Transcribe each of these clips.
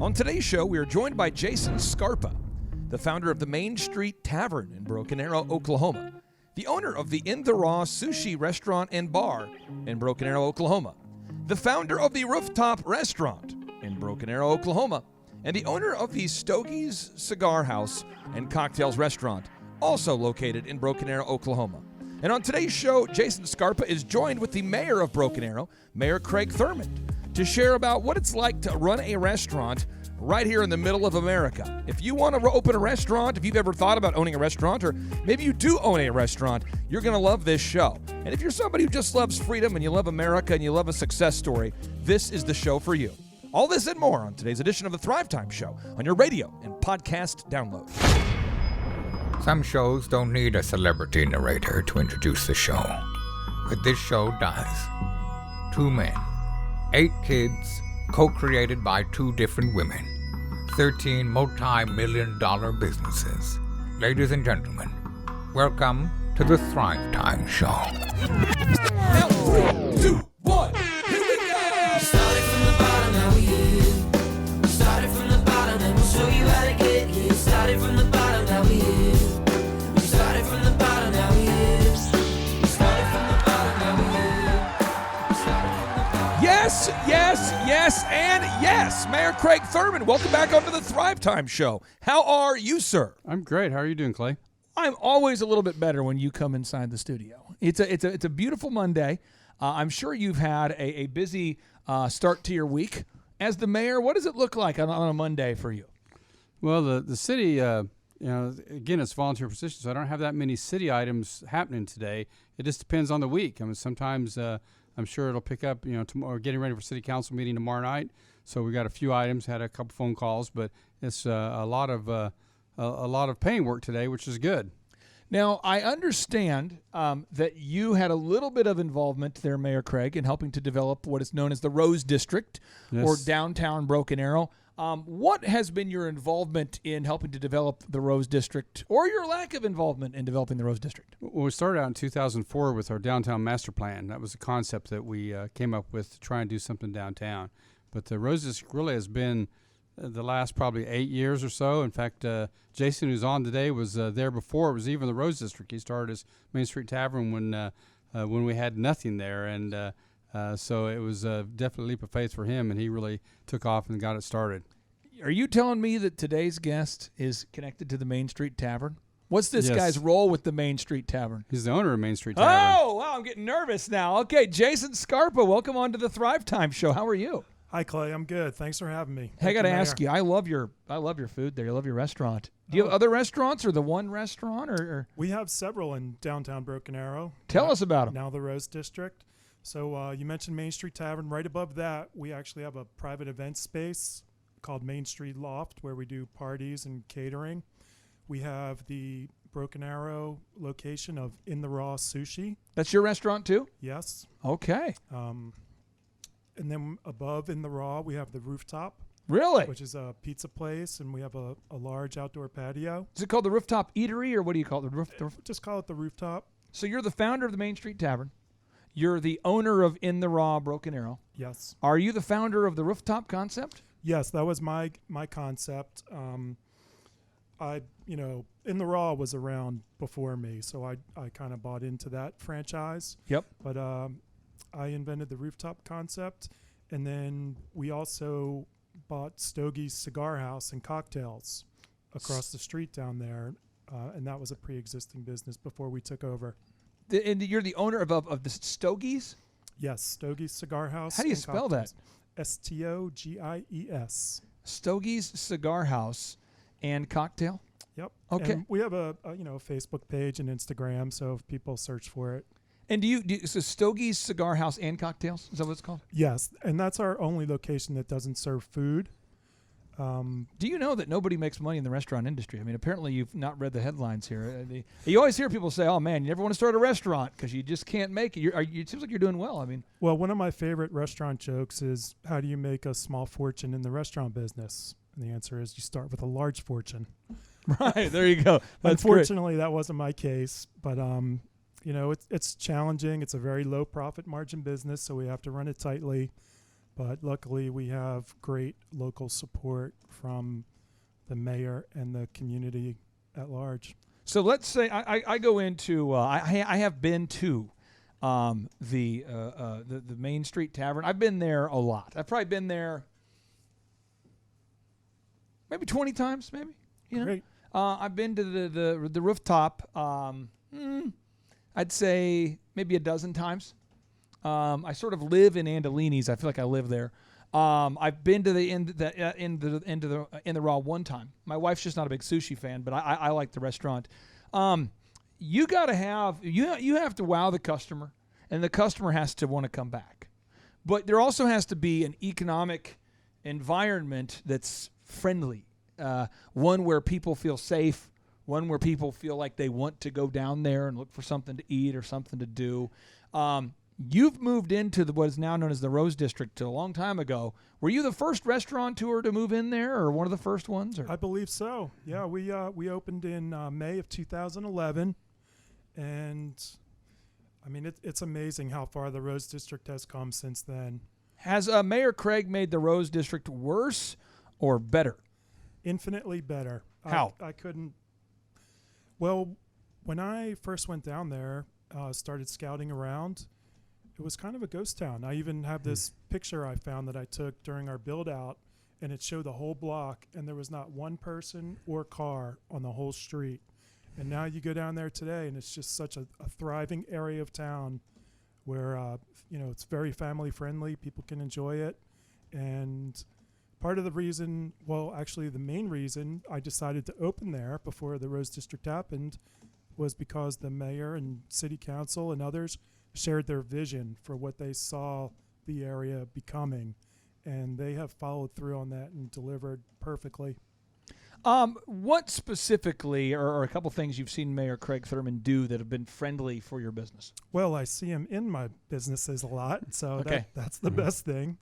On today's show, we are joined by Jason Scarpa, the founder of the Mainstreet Tavern in Broken Arrow, Oklahoma, the owner of the In the Raw Sushi restaurant and bar in Broken Arrow, Oklahoma, the founder of the Rooftop restaurant in Broken Arrow, Oklahoma, and the owner of the Stogie's Cigar House and Cocktails restaurant, also located in Broken Arrow, Oklahoma. And on today's show, Jason Scarpa is joined with the mayor of Broken Arrow, Mayor Craig Thurmond, to share about what it's like to run a restaurant right here in the middle of America. If you want to open a restaurant, if you've ever thought about owning a restaurant, or maybe you do own a restaurant, you're going to love this show. And if you're somebody who just loves freedom and you love America and you love a success story, this is the show for you. All this and more on today's edition of the Thrive Time Show on your radio and podcast download. Some shows don't need a celebrity narrator to introduce the show, but this show does. 2 men, 8 kids, co-created by 2 different women, 13 multi-million-dollar businesses. Ladies and gentlemen, welcome to the Thrive Time Show. Now, 3, 2, 1, here we go! Started from the bottom, now we here. Started from the bottom, and we'll show you how to get here. Started from the bottom, now we here. We started from the bottom, now we here. We started from the bottom, now we here. Yes, yes, yes, and yes. Mayor Craig Thurmond, welcome back onto the Thrive Time Show. How are you, sir? I'm great. How are you doing, Clay? I'm always a little bit better when you come inside the studio. It's a beautiful Monday. I'm sure you've had a busy start to your week. As the mayor, what does it look like on a Monday for you? Well, the city, again, it's a volunteer position, so I don't have that many city items happening today. It just depends on the week. I mean, sometimes I'm sure it'll pick up, tomorrow, getting ready for city council meeting tomorrow night. So we got a few items, had a couple phone calls, but it's a lot of paint work today, which is good. Now, I understand that you had a little bit of involvement there, Mayor Craig, in helping to develop what is known as the Rose District, Yes. or downtown Broken Arrow. What has been your involvement in helping to develop the Rose District, or your lack of involvement in developing the Rose District? Well, we started out in 2004 with our downtown master plan. That was a concept that we came up with to try and do something downtown. But the Rose District really has been the last probably 8 years or so. In fact, Jason, who's on today, was there before it was even the Rose District. He started his Mainstreet Tavern when we had nothing there, and so it was definitely a leap of faith for him, and he really took off and got it started. Are you telling me that today's guest is connected to the Mainstreet Tavern? What's this Yes. guy's role with the Mainstreet Tavern? He's the owner of Mainstreet Tavern. Oh, wow, I'm getting nervous now. Okay, Jason Scarpa, welcome on to the Thrive Time Show. How are you? Hi, Clay. I'm good. Thanks for having me. Hey, I got to ask you, I love your food there. I love your restaurant. Do you have other restaurants or the one restaurant? Or? We have several in downtown Broken Arrow. Tell us about them. Now the Rose District. So you mentioned Mainstreet Tavern. Right above that, we actually have a private event space called Mainstreet Loft where we do parties and catering. We have the Broken Arrow location of In the Raw Sushi. That's your restaurant too? Yes. Okay. And then above In the Raw, we have the Rooftop, Really? which is a pizza place, and we have a large outdoor patio. Is it called the Rooftop Eatery, or what do you call it? Just call it the Rooftop. So you're the founder of the Mainstreet Tavern. You're the owner of In the Raw Broken Arrow. Yes. Are you the founder of the Rooftop concept? Yes, that was my concept. In the Raw was around before me, so I kind of bought into that franchise. Yep. But I invented the Rooftop concept, and then we also bought Stogie's Cigar House and Cocktails across the street down there, and that was a pre-existing business before we took over. And you're the owner of the Stogie's? Yes, Stogie's Cigar House. How do you and spell Cocktails. Stogies. Stogie's Cigar House and Cocktail? Yep. Okay. And we have a Facebook page and Instagram, so if people search for it. And so Stogie's Cigar House and Cocktails? Is that what it's called? Yes, and that's our only location that doesn't serve food. Do you know that nobody makes money in the restaurant industry? I mean, apparently you've not read the headlines here. You always hear people say, oh, man, you never want to start a restaurant because you just can't make it. It seems like you're doing well. I mean, Well, one of my favorite restaurant jokes is, how do you make a small fortune in the restaurant business? And the answer is you start with a large fortune. right, there you go. That's Unfortunately, that wasn't my case, but it's challenging. It's a very low profit margin business, so we have to run it tightly. But luckily, we have great local support from the mayor and the community at large. So let's say I go into I have been to the Mainstreet Tavern. I've been there a lot. I've probably been there maybe 20 times, maybe. You know? Great. I've been to the Rooftop. I'd say maybe a dozen times. I sort of live in Andolini's. I feel like I live there. I've been to the in the Raw one time. My wife's just not a big sushi fan, but I like the restaurant. You got to have you have to wow the customer, and the customer has to want to come back. But there also has to be an economic environment that's friendly, one where people feel safe, one where people feel like they want to go down there and look for something to eat or something to do. You've moved into what is now known as the Rose District a long time ago. Were you the first restaurateur to move in there, or one of the first ones? Or? I believe so. Yeah, we opened in May of 2011, and I mean it's amazing how far the Rose District has come since then. Has Mayor Craig made the Rose District worse or better? Infinitely better. How? I couldn't. Well, when I first went down there, started scouting around, it was kind of a ghost town. I even have this picture I found that I took during our build out, and it showed the whole block, and there was not one person or car on the whole street. And now you go down there today, and it's just such a thriving area of town where it's very family friendly. People can enjoy it, and part of the reason, well, actually the main reason I decided to open there before the Rose District happened was because the mayor and city council and others shared their vision for what they saw the area becoming, and they have followed through on that and delivered perfectly. What specifically are a couple things you've seen Mayor Craig Thurmond do that have been friendly for your business? Well, I see him in my businesses a lot, so Okay. that's the best thing.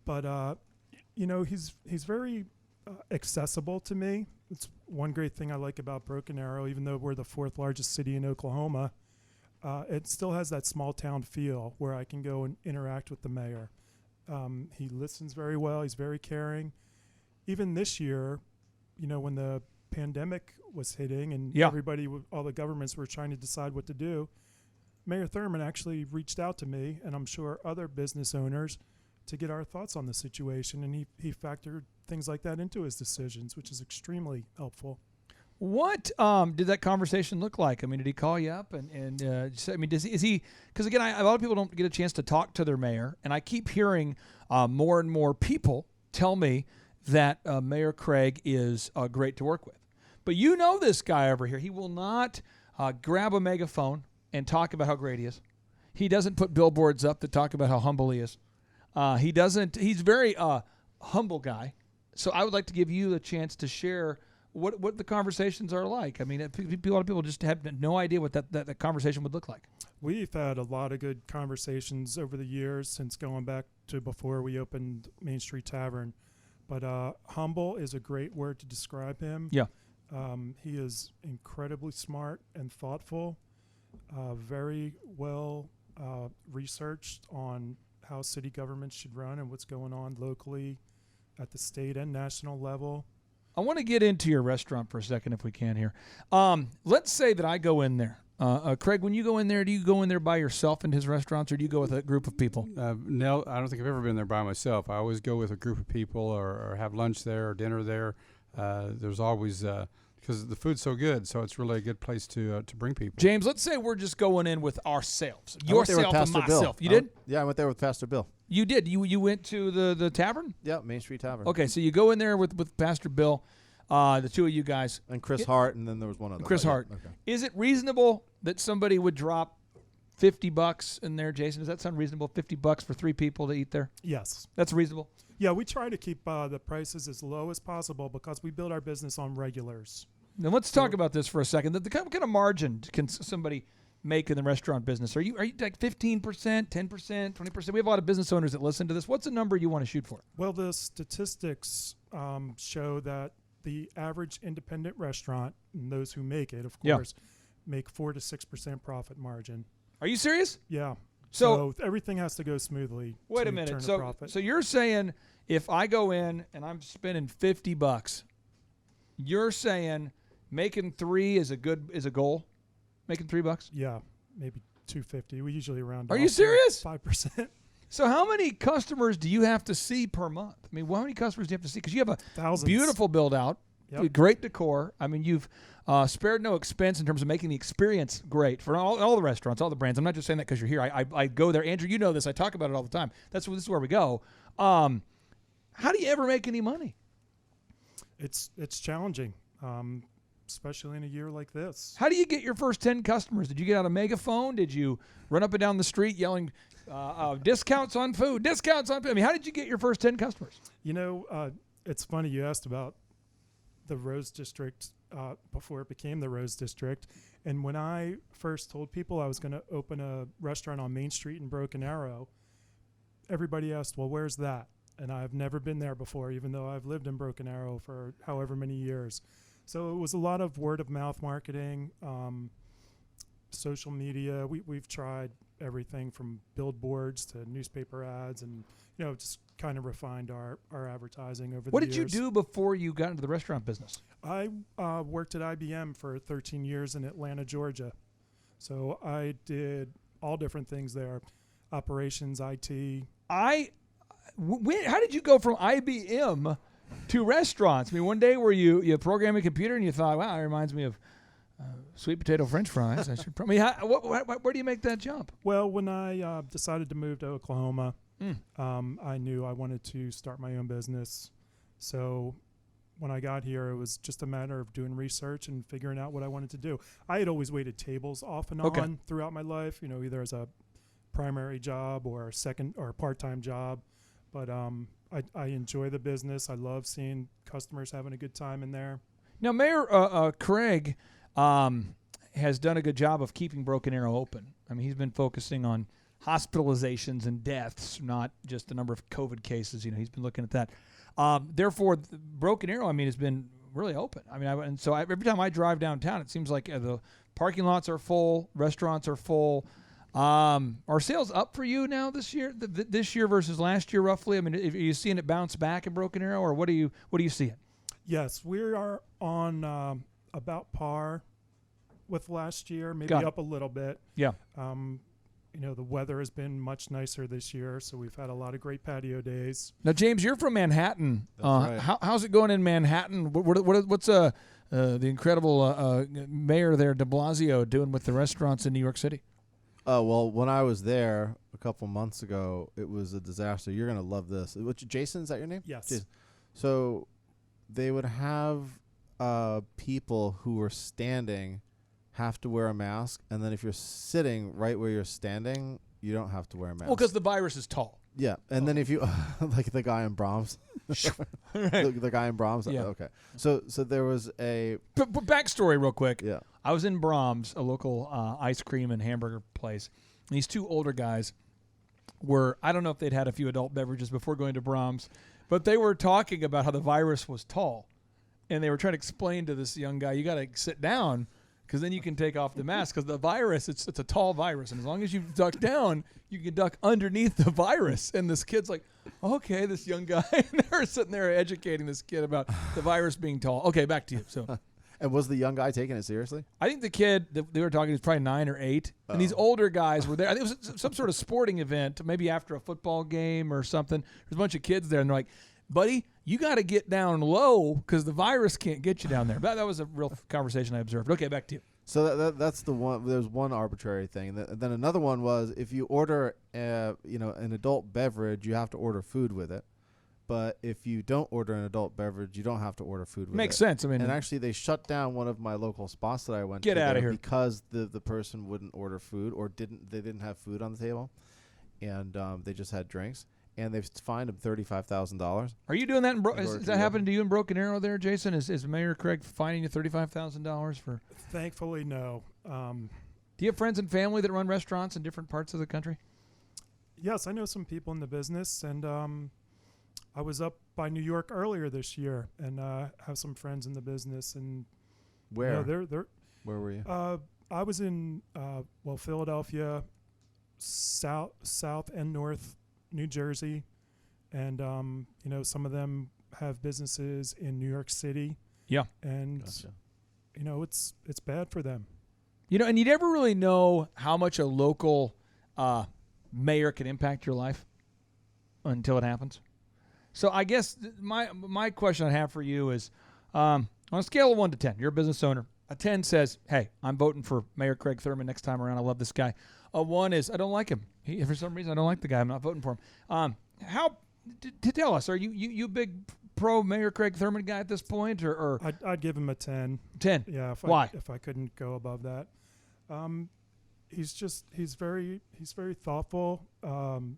But he's very accessible to me. It's one great thing I like about Broken Arrow, even though we're the fourth largest city in Oklahoma. It still has that small town feel where I can go and interact with the mayor. He listens very well. He's very caring. Even this year, when the pandemic was hitting and all the governments were trying to decide what to do, Mayor Thurmond actually reached out to me, and I'm sure other business owners, to get our thoughts on the situation, and he factored things like that into his decisions, which is extremely helpful. What did that conversation look like? I mean, did he call you up and is he? Because again, a lot of people don't get a chance to talk to their mayor, and I keep hearing more and more people tell me that Mayor Craig is great to work with. But you know this guy over here. He will not grab a megaphone and talk about how great he is. He doesn't put billboards up that talk about how humble he is. He doesn't. He's very humble guy. So I would like to give you a chance to share what the conversations are like. I mean, a lot of people just have no idea what that conversation would look like. We've had a lot of good conversations over the years since going back to before we opened Mainstreet Tavern. But humble is a great word to describe him. Yeah. He is incredibly smart and thoughtful, very well researched on how city governments should run and what's going on locally at the state and national level. I want to get into your restaurant for a second if we can here. Let's say that I go in there. Craig, when you go in there, do you go in there by yourself in his restaurants, or do you go with a group of people? No, I don't think I've ever been there by myself. I always go with a group of people or have lunch there or dinner there. There's always because the food's so good, so it's really a good place to bring people. James, let's say we're just going in with ourselves. I went there with Yourself and Pastor Bill. myself. You did? Yeah, I went there with Pastor Bill. You did. You went to the tavern? Yeah, Mainstreet Tavern. Okay, so you go in there with Pastor Bill, the two of you guys. And Chris Hart, and then there was one other. Chris guy. Hart. Yeah, okay. Is it reasonable that somebody would drop $50 in there, Jason? Does that sound reasonable? $50 for 3 people to eat there? Yes. That's reasonable? Yeah, we try to keep the prices as low as possible because we build our business on regulars. Now let's talk about this for a second. What kind of margin can somebody make in the restaurant business? Are you like 15%, 10%, 20%? We have a lot of business owners that listen to this. What's the number you want to shoot for? Well, the statistics show that the average independent restaurant, and those who make it, of course, make 4 to 6% profit margin. Are you serious? Yeah. So everything has to go smoothly. Wait to a minute. turn So profit. so you're saying if I go in and I'm spending $50, you're saying making 3 is a goal? Making $3? Yeah, maybe 250. We usually round. Are off you serious? 5%. So how many customers do you have to see per month? I mean, how many customers do you have to see? Because you have a Thousands. beautiful build out, Yep. great decor. I mean, you've spared no expense in terms of making the experience great for all the restaurants, all the brands. I'm not just saying that because you're here. I go there. Andrew, you know this. I talk about it all the time. This is where we go. How do you ever make any money? It's challenging, especially in a year like this. How do you get your first 10 customers? Did you get out a megaphone? Did you run up and down the street yelling discounts on food, discounts on food? I mean, how did you get your first 10 customers? You know, it's funny you asked about the Rose District before it became the Rose District. And when I first told people I was going to open a restaurant on Main Street in Broken Arrow, everybody asked, well, where's that? And I've never been there before, even though I've lived in Broken Arrow for however many years. So it was a lot of word of mouth marketing, social media. We've tried everything from billboards to newspaper ads, and just kind of refined our advertising over What the did years. you do before you got into the restaurant business? I worked at IBM for 13 years in Atlanta, Georgia. So I did all different things there, operations, IT. How did you go from IBM to restaurants? I mean, one day were you program a computer and you thought, wow, it reminds me of sweet potato French fries. I should probably. Where do you make that jump? Well, when I decided to move to Oklahoma, I knew I wanted to start my own business. So when I got here, it was just a matter of doing research and figuring out what I wanted to do. I had always waited tables off and on throughout my life, either as a primary job or a second or a part-time job. But I enjoy the business. I love seeing customers having a good time in there. Now, Mayor Craig has done a good job of keeping Broken Arrow open. I mean, he's been focusing on hospitalizations and deaths, not just the number of COVID cases. He's been looking at that. Therefore, Broken Arrow, has been really open. Every time I drive downtown, it seems like the parking lots are full, restaurants are full. Are sales up for you now this year? This year versus last year, roughly? I mean, are you seeing it bounce back in Broken Arrow, or what are you seeing? Yes, we are on about par with last year, maybe Got it. up a little bit. Yeah. The weather has been much nicer this year, so we've had a lot of great patio days. Now, James, you're from Manhattan. That's right. How's it going in Manhattan? What's the incredible mayor there, de Blasio, doing with the restaurants in New York City? Well, when I was there a couple months ago, it was a disaster. You're going to love this. Jason, is that your name? Yes. Jason. So they would have people who were standing have to wear a mask, and then if you're sitting right where you're standing, you don't have to wear a mask. Well, because the virus is tall. Yeah, and then if you like the guy in Brahms, the guy in Brahms. Yeah. Okay, so there was a But backstory real quick. yeah. I was in Brahms, a local ice cream and hamburger place. And these two older guys I don't know if they'd had a few adult beverages before going to Brahms, but they were talking about how the virus was tall. And they were trying to explain to this young guy, you got to sit down because then you can take off the mask, because the virus, it's a tall virus. And as long as you duck down, you can duck underneath the virus. And this kid's like, okay, this young guy. And they're sitting there educating this kid about the virus being tall. Okay, back to you. So And was the young guy taking it seriously? I think the kid that they were talking was probably 9 or 8. And these older guys were there. It was some sort of sporting event, maybe after a football game or something. There's a bunch of kids there, and they're like, buddy, you got to get down low because the virus can't get you down there. That was a real conversation I observed. Okay, back to you. So that's the one. There's one arbitrary thing. Then another one was if you order an adult beverage, you have to order food with it. But if you don't order an adult beverage, you don't have to order food with it. Makes sense. I mean, And actually, they shut down one of my local spots that I went to. Get outta there here. Because the person wouldn't order food or didn't have food on the table, and they just had drinks. And they've fined him $35,000. are you doing that? order Is to that go. happening to you in Broken Arrow there, Jason? Is Mayor Craig fining you $35,000 for? Thankfully, no. Do you have friends and family that run restaurants in different parts of the country? Yes, I know some people in the business, and I was up by New York earlier this year, and have some friends in the business. And Where? they're Where were you? I was in Philadelphia, south and north New Jersey, and some of them have businesses in New York City. Yeah. And Gotcha. it's bad for them. And you never really know how much a local mayor can impact your life until it happens. So I guess my question I have for you is, on a scale of 1 to 10, you're a business owner. A 10 says, hey, I'm voting for Mayor Craig Thurmond next time around. I love this guy. A 1 is, I don't like him. For some reason, I don't like the guy. I'm not voting for him. To tell us, are you big pro Mayor Craig Thurmond guy at this point, or I'd give him a 10. 10? Yeah. Why? If I couldn't go above that. He's very thoughtful,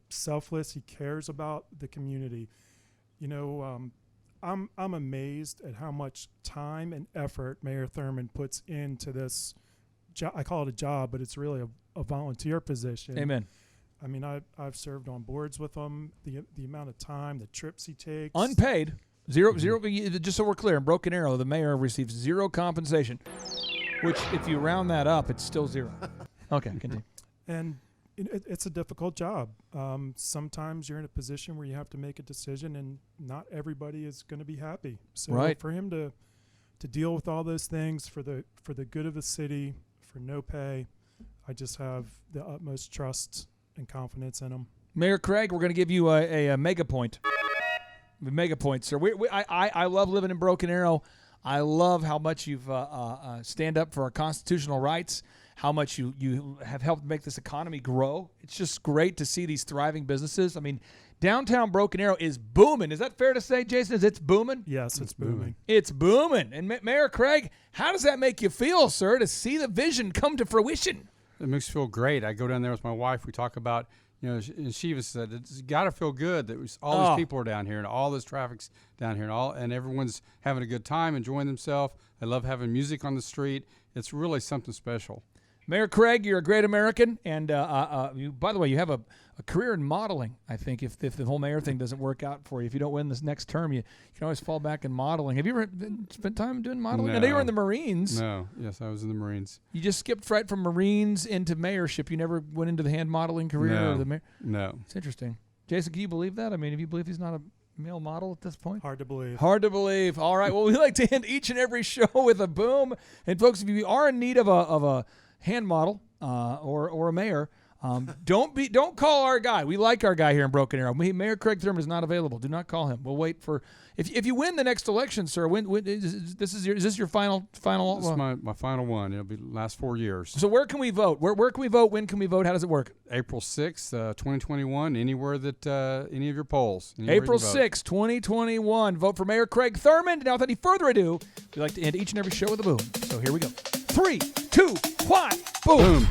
selfless. He cares about the community. I'm amazed at how much time and effort Mayor Thurmond puts into this job. I call it a job, but it's really a volunteer position. Amen. I mean, I've served on boards with him. The amount of time, the trips he takes, Unpaid. Zero. Just so we're clear, in Broken Arrow, the mayor receives 0 compensation, which, if you round that up, it's still 0. Okay, continue. And it's a difficult job. Sometimes you're in a position where you have to make a decision, and not everybody is going to be happy. So Right. for him to deal with all those things for the good of the city, for no pay, I just have the utmost trust and confidence in him. Mayor Craig, we're going to give you a mega point. A mega point, sir. I love living in Broken Arrow. I love how much you've stand up for our constitutional rights, how much you have helped make this economy grow. It's just great to see these thriving businesses. I mean, downtown Broken Arrow is booming. Is that fair to say, Jason? Is it's booming? Yes, it's booming. It's booming. And Mayor Craig, how does that make you feel, sir, to see the vision come to fruition? It makes me feel great. I go down there with my wife. We talk about, and she even said, it's got to feel good that all these people are down here and all this traffic's down here and everyone's having a good time, enjoying themselves. I love having music on the street. It's really something special. Mayor Craig, you're a great American, and by the way, you have a career in modeling. I think if the whole mayor thing doesn't work out for you, if you don't win this next term, you can always fall back in modeling. Have you ever spent time doing modeling? No. I know you were in the Marines. No, yes, I was in the Marines. You just skipped right from Marines into mayorship. You never went into the hand modeling career? No, or the mayor? no. It's interesting. Jason, can you believe that? I mean, have you believed he's not a male model at this point? Hard to believe. Hard to believe. All right. Well, we like to end each and every show with a boom. And folks, if you are in need of a hand model or a mayor, don't call our guy. We like our guy here in Broken Arrow. Mayor Craig Thurmond is not available. Do not call him. We'll wait for if you win the next election, sir. Is this your final? This is my final one. It'll be last 4 years. So where can we vote? Where can we vote? When can we vote? How does it work? April 6th, 2021. Anywhere that any of your polls. April 6th, 2021. Vote for Mayor Craig Thurmond. Now, without any further ado, we like to end each and every show with a boom. So here we go. 3, 2, 1, boom. Boom.